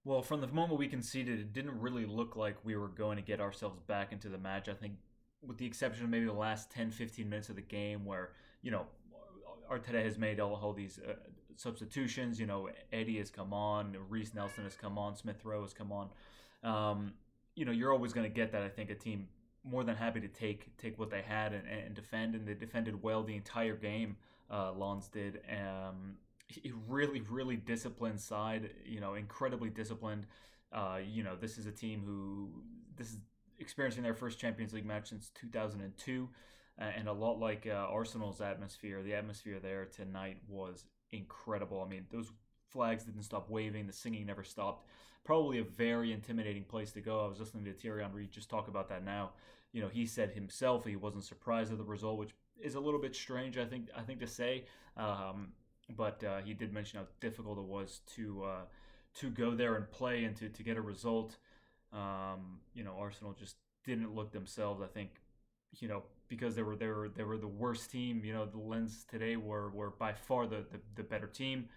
Well, from the moment we conceded, it didn't really look like we were going to get ourselves back into the match. I think, with the exception of maybe the last 10, 15 minutes of the game where, you know, Arteta has made all these substitutions. Eddie has come on, Reece Nelson has come on, Smith Rowe has come on. Um, you're always going to get that. I think a team more than happy to take what they had and defend, and they defended well the entire game. Lons did. A really, really disciplined side. Incredibly disciplined. This is a team who this is experiencing their first Champions League match since 2002, and a lot like Arsenal's atmosphere. The atmosphere there tonight was incredible. I mean, those flags didn't stop waving. The singing never stopped. Probably a very intimidating place to go. I was listening to Thierry Henry just talk about that now. He said himself he wasn't surprised at the result, which is a little bit strange, I think to say. But he did mention how difficult it was to go there and play and to get a result. Arsenal just didn't look themselves. I think, because they were the worst team. The Lens today were by far the better team.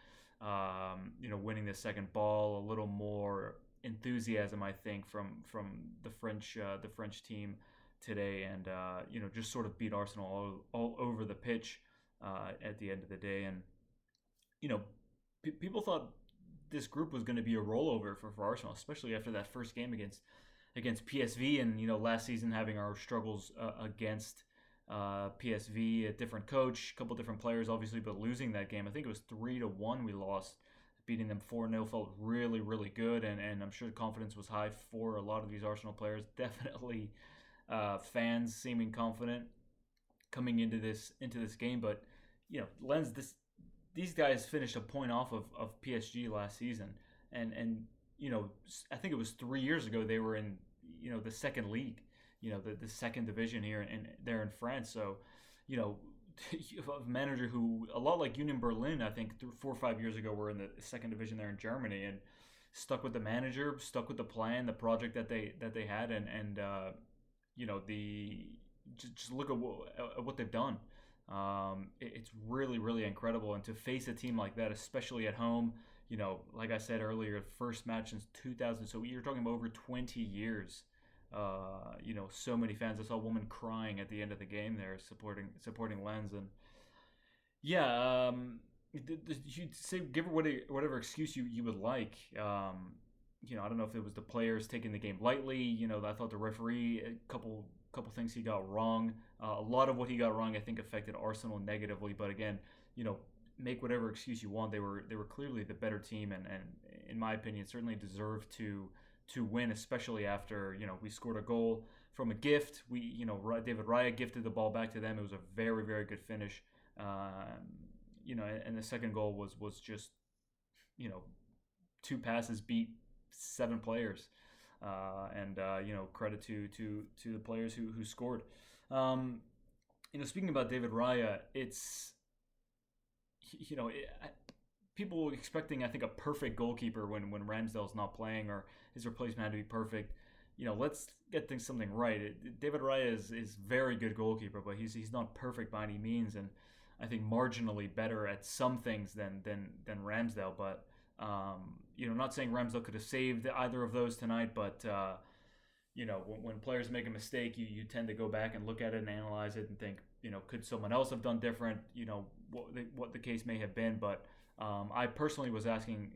Winning the second ball, a little more enthusiasm, I think, from the French team today, and just sort of beat Arsenal all over the pitch at the end of the day. And you know, people thought this group was going to be a rollover for Arsenal, especially after that first game against PSV, and last season having our struggles against PSV, a different coach, a couple different players, obviously, but losing that game, I think it was 3-1 we lost. Beating them 4-0 felt really, really good, and I'm sure the confidence was high for a lot of these Arsenal players. Definitely fans seeming confident coming into this game, but Lens, these guys finished a point off of PSG last season, and I think it was 3 years ago they were in the second league, the second division here and there in France. So a manager who, a lot like Union Berlin, I think 4 or 5 years ago, were in the second division there in Germany, and stuck with the manager, stuck with the plan, the project that they had, and the just look at what they've done. It's really, really incredible, and to face a team like that, especially at home, like I said earlier, first match since 2000. So you're talking about over 20 years. So many fans. I saw a woman crying at the end of the game there, supporting Lens, and yeah, you say give her whatever excuse you would like. I don't know if it was the players taking the game lightly. I thought the referee, a couple things he got wrong. A lot of what he got wrong, I think, affected Arsenal negatively. But again, make whatever excuse you want. They were clearly the better team, and in my opinion, certainly deserved to win, especially after we scored a goal from a gift. David Raya gifted the ball back to them. It was a very, very good finish. And the second goal was just two passes beat 7 players. And credit to the players who scored. Speaking about David Raya, it's people expecting, I think, a perfect goalkeeper when Ramsdale's not playing, or his replacement had to be perfect. Let's get something right. David Raya is very good goalkeeper, but he's not perfect by any means, and I think marginally better at some things than Ramsdale. But not saying Ramsdale could have saved either of those tonight, but when players make a mistake, you tend to go back and look at it and analyze it and think, could someone else have done different? What the case may have been. But I personally was asking,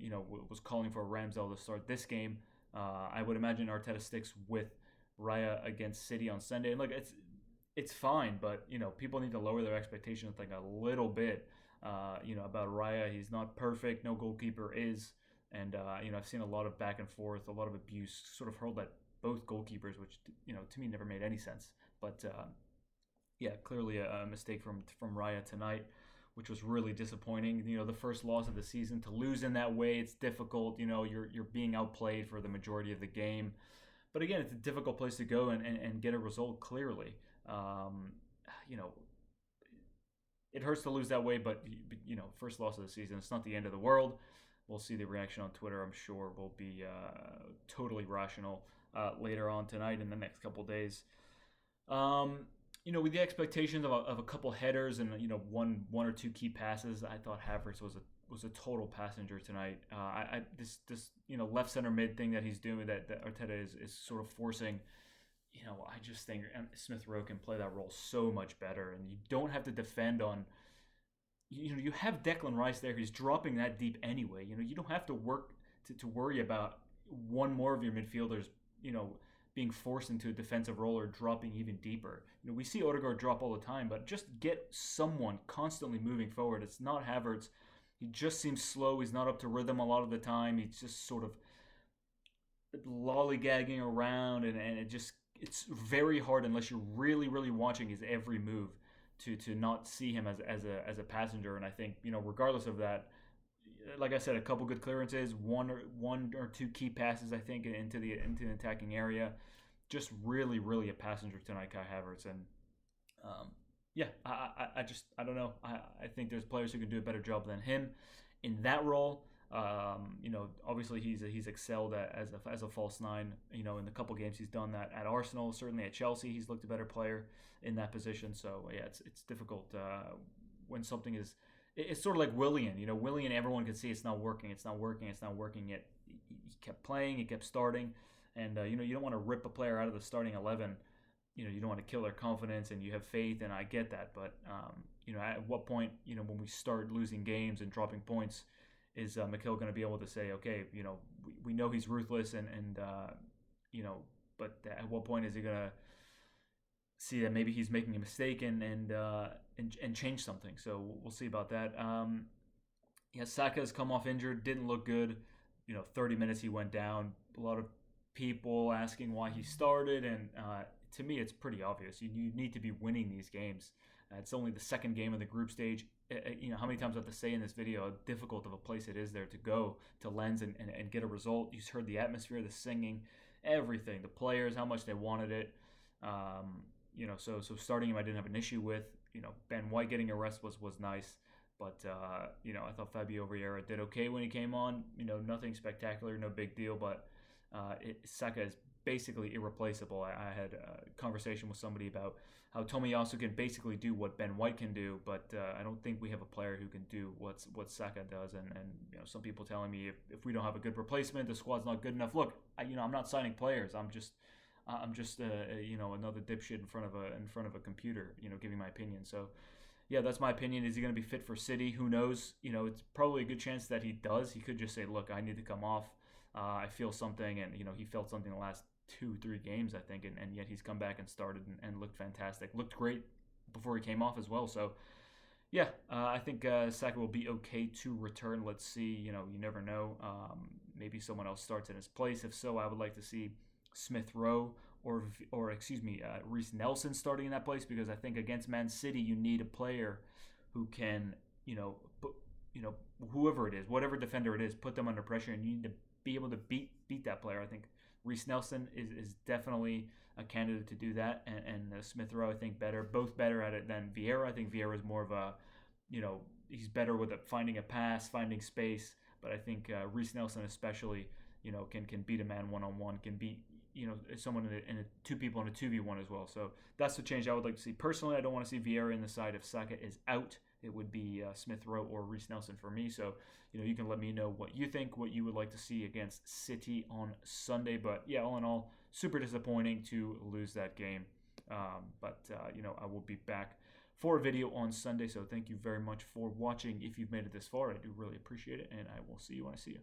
was calling for Ramsdale to start this game. I would imagine Arteta sticks with Raya against City on Sunday. And look, it's fine, but people need to lower their expectations like a little bit. About Raya, he's not perfect. No goalkeeper is, and I've seen a lot of back and forth, a lot of abuse, sort of hurled at both goalkeepers, which to me never made any sense. But clearly a mistake from Raya tonight, which was really disappointing. The first loss of the season, to lose in that way, it's difficult. You're being outplayed for the majority of the game, but again, it's a difficult place to go and get a result clearly. It hurts to lose that way, but first loss of the season, it's not the end of the world. We'll see the reaction on Twitter. I'm sure will be totally rational later on tonight in the next couple days. With the expectations of a couple headers and one or two key passes, I thought Havertz was a total passenger tonight. This left center mid thing that he's doing, that Arteta is sort of forcing. I just think Smith Rowe can play that role so much better, and you don't have to defend on. You have Declan Rice there. He's dropping that deep anyway. You don't have to work to worry about one more of your midfielders. Being forced into a defensive role or dropping even deeper. We see Odegaard drop all the time, but just get someone constantly moving forward. It's not Havertz. He just seems slow. He's not up to rhythm a lot of the time. He's just sort of lollygagging around, and it's very hard unless you're really, really watching his every move to not see him as a passenger. And I think, regardless of that, like I said, a couple good clearances, one or two key passes, I think, into the attacking area. Just really, really a passenger tonight, Kai Havertz. And yeah, I don't know. I think there's players who can do a better job than him in that role. Obviously he's excelled as a false nine. In the couple games he's done that at Arsenal, certainly at Chelsea, he's looked a better player in that position. So yeah, it's difficult when something is. It's sort of like Willian. Willian, everyone could see it's not working. It's not working. It's not working. Yet he kept playing. He kept starting, and you don't want to rip a player out of the starting 11. You don't want to kill their confidence, and you have faith, and I get that. But at what point, when we start losing games and dropping points, is Mikel going to be able to say, okay, we know he's ruthless, and but at what point is he going to see that maybe he's making a mistake and change something? So we'll see about that. Saka has come off injured, didn't look good. 30 minutes he went down. A lot of people asking why he started, and to me it's pretty obvious. You need to be winning these games. It's only the second game of the group stage. How many times I have to say in this video how difficult of a place it is there to go to Lens and get a result. You heard the atmosphere, the singing, everything, the players, how much they wanted it. So starting him I didn't have an issue with. Ben White getting a rest was nice, but I thought Fabio Vieira did okay when he came on. Nothing spectacular, no big deal, but Saka is basically irreplaceable. I had a conversation with somebody about how Tomiyasu can basically do what Ben White can do, but I don't think we have a player who can do what Saka does. And some people telling me if we don't have a good replacement, the squad's not good enough. Look, I'm not signing players. I'm just another dipshit in front of a computer, giving my opinion. So yeah, that's my opinion. Is he going to be fit for City? Who knows? It's probably a good chance that he does. He could just say, look, I need to come off. I feel something, and he felt something the last 2-3 games, I think, and yet he's come back and started and looked fantastic. Looked great before he came off as well. So yeah, I think Saka will be okay to return. Let's see. You never know. Maybe someone else starts in his place. If so, I would like to see Smith Rowe or Reece Nelson starting in that place, because I think against Man City you need a player who can whoever it is, whatever defender it is, put them under pressure, and you need to be able to beat that player. I think Reece Nelson is definitely a candidate to do that, and Smith Rowe I think both better at it than Vieira. I think Vieira is more of a he's better with finding a pass, finding space, but I think Reece Nelson especially can beat a man one-on-one, can beat someone in a two people in a 2v1 as well. So that's the change I would like to see. Personally, I don't want to see Vieira in the side if Saka is out. It would be Smith Rowe or Reece Nelson for me. So you can let me know what you think, what you would like to see against City on Sunday. But yeah, all in all, super disappointing to lose that game. But I will be back for a video on Sunday. So thank you very much for watching. If you've made it this far, I do really appreciate it, and I will see you when I see you.